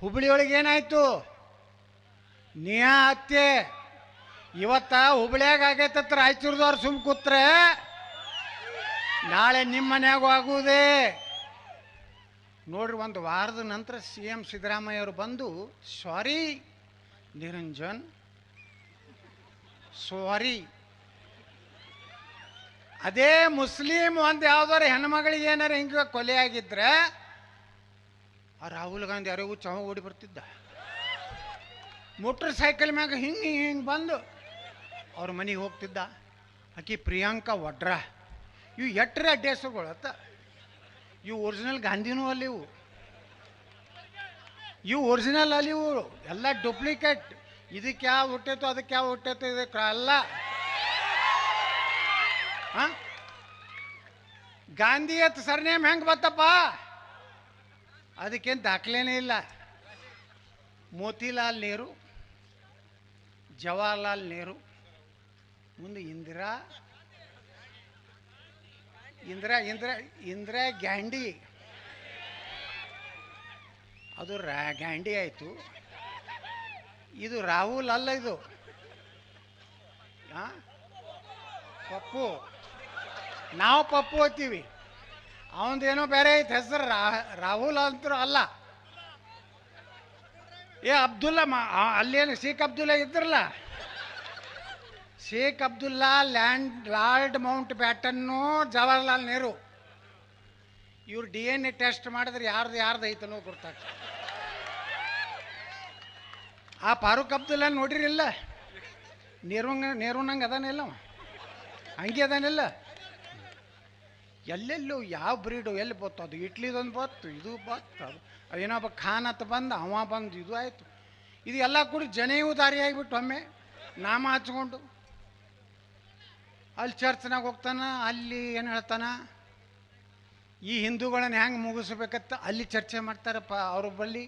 ಹುಬ್ಳಿಯೊಳಗೆ ಏನಾಯ್ತು? ನಿಯಾ ಹತ್ಯೆ. ಇವತ್ತ ಹುಬ್ಳ್ಯಾಗ ಆಗೈತತ್ರ ರಾಯಚೂರ್ದವ್ರು ಸುಮ್ ಕೂತ್ರೆ ನಾಳೆ ನಿಮ್ಮ ಮನ್ಯಾಗೂ ಆಗುವುದೇ ನೋಡ್ರಿ. ಒಂದು ವಾರದ ನಂತರ CM ಸಿದ್ದರಾಮಯ್ಯ ಅವರು ಬಂದು ಸಾರಿ ನಿರಂಜನ್, ಸಾರಿ. ಅದೇ ಮುಸ್ಲಿಂ ಒಂದು ಯಾವ್ದಾರು ಹೆಣ್ಮಗಳಿಗೆ ಏನಾರ ಹಿಂಗೆ ಕೊಲೆ ಆಗಿದ್ರೆ ಆ ರಾಹುಲ್ ಗಾಂಧಿ ಯಾರಿಗೂ ಚವ ಓಡಿ ಬರ್ತಿದ್ದ. ಮೋಟರ್ ಸೈಕಲ್ ಮ್ಯಾಗ ಹಿಂಗೆ ಹಿಂಗೆ ಬಂದು ಅವ್ರ ಮನೆಗೆ ಹೋಗ್ತಿದ್ದ. ಆಕಿ ಪ್ರಿಯಾಂಕಾ ವಡ್ರಾ. ಇವು ಎಟ್ಟರೆ ಅಡ್ಡ ಹೆಸರುಗಳು ಅತ್ತ. ಇವು ಒರಿಜಿನಲ್ ಗಾಂಧಿನೂ ಅಲ್ಲಿ, ಇವು ಒರಿಜಿನಲ್ ಅಲ್ಲಿ, ಇವು ಎಲ್ಲ ಡೂಪ್ಲಿಕೇಟ್. ಇದಕ್ಕೆ ಯಾವ ಹುಟ್ಟೈತೋ ಅದಕ್ಕೆ ಯಾವ ಹುಟ್ಟೈತೋ ಇದಕ್ಕೆ ಅಲ್ಲ. ಹಾಂ, ಗಾಂಧಿ ಅತ್ ಸರ್ನೇಮ್ ಹೆಂಗೆ ಬತ್ತಪ್ಪ? ಅದಕ್ಕೇನು ದಾಖಲೆನೇ ಇಲ್ಲ. ಮೋತಿಲಾಲ್ ನೆಹರು, ಜವಾಹರ್ಲಾಲ್ ನೆಹರು, ಮುಂದೆ ಇಂದಿರಾ ಗ್ಯಾಂಡಿ. ಅದು ಗ್ಯಾಂಡಿ ಆಯಿತು. ಇದು ರಾಹುಲ್ ಅಲ್ಲ, ಇದು ಪಪ್ಪು. ನಾವು ಪಪ್ಪು ಹೋಗ್ತೀವಿ, ಅವನದೇನೋ ಬೇರೆ ಐತೆ ಹೆಸರು. ರಾಹುಲ್ ಅಂತರೂ ಅಲ್ಲ. ಅಬ್ದುಲ್ಲಾ ಅಲ್ಲೇನು ಶೇಖ್ ಅಬ್ದುಲ್ಲಾ ಇದ್ರಲ್ಲ, ಶೇಖ್ ಅಬ್ದುಲ್ಲಾ ಲಾರ್ಡ್ ಮೌಂಟ್ ಬ್ಯಾಟನ್ನು, ಜವಾಹರ್ಲಾಲ್ ನೆಹರು. ಇವ್ರು DNA ಟೆಸ್ಟ್ ಮಾಡಿದ್ರೆ ಯಾರ್ದು ಐತನೋ ಗೊತ್ತಾಗ್ತದೆ. ಆ ಫಾರೂಕ್ ಅಬ್ದುಲ್ಲಾ ನೋಡಿರಿಲ್ಲ, ನೆಹರು ನಂಗೆ ಅದಾನಿಲ್ಲ, ಹಂಗೆ ಅದಾನಿಲ್ಲ. ಎಲ್ಲೆಲ್ಲೋ ಯಾವ ಬ್ರೀಡು ಎಲ್ಲಿ ಬತ್ತು? ಅದು ಇಟ್ಲಿದೊಂದು ಬತ್ತು, ಇದು ಬತ್ತು, ಅದು ಏನೊಬ್ಬ ಖಾನ್ ಅಂತ ಬಂದು ಅವ ಬಂದು ಇದು ಆಯಿತು. ಇದು ಎಲ್ಲ ಕೂಡ ಜನೆಯೂ ದಾರಿ ಆಗಿಬಿಟ್ಟು ಒಮ್ಮೆ ನಾಮ ಹಚ್ಕೊಂಡು ಅಲ್ಲಿ ಚರ್ಚ್ನಾಗ ಹೋಗ್ತಾನ. ಅಲ್ಲಿ ಏನು ಹೇಳ್ತಾನ, ಈ ಹಿಂದೂಗಳನ್ನ ಹೆಂಗೆ ಮುಗಿಸ್ಬೇಕತ್ತ ಅಲ್ಲಿ ಚರ್ಚೆ ಮಾಡ್ತಾರಪ್ಪ ಅವ್ರ ಬಳಿ.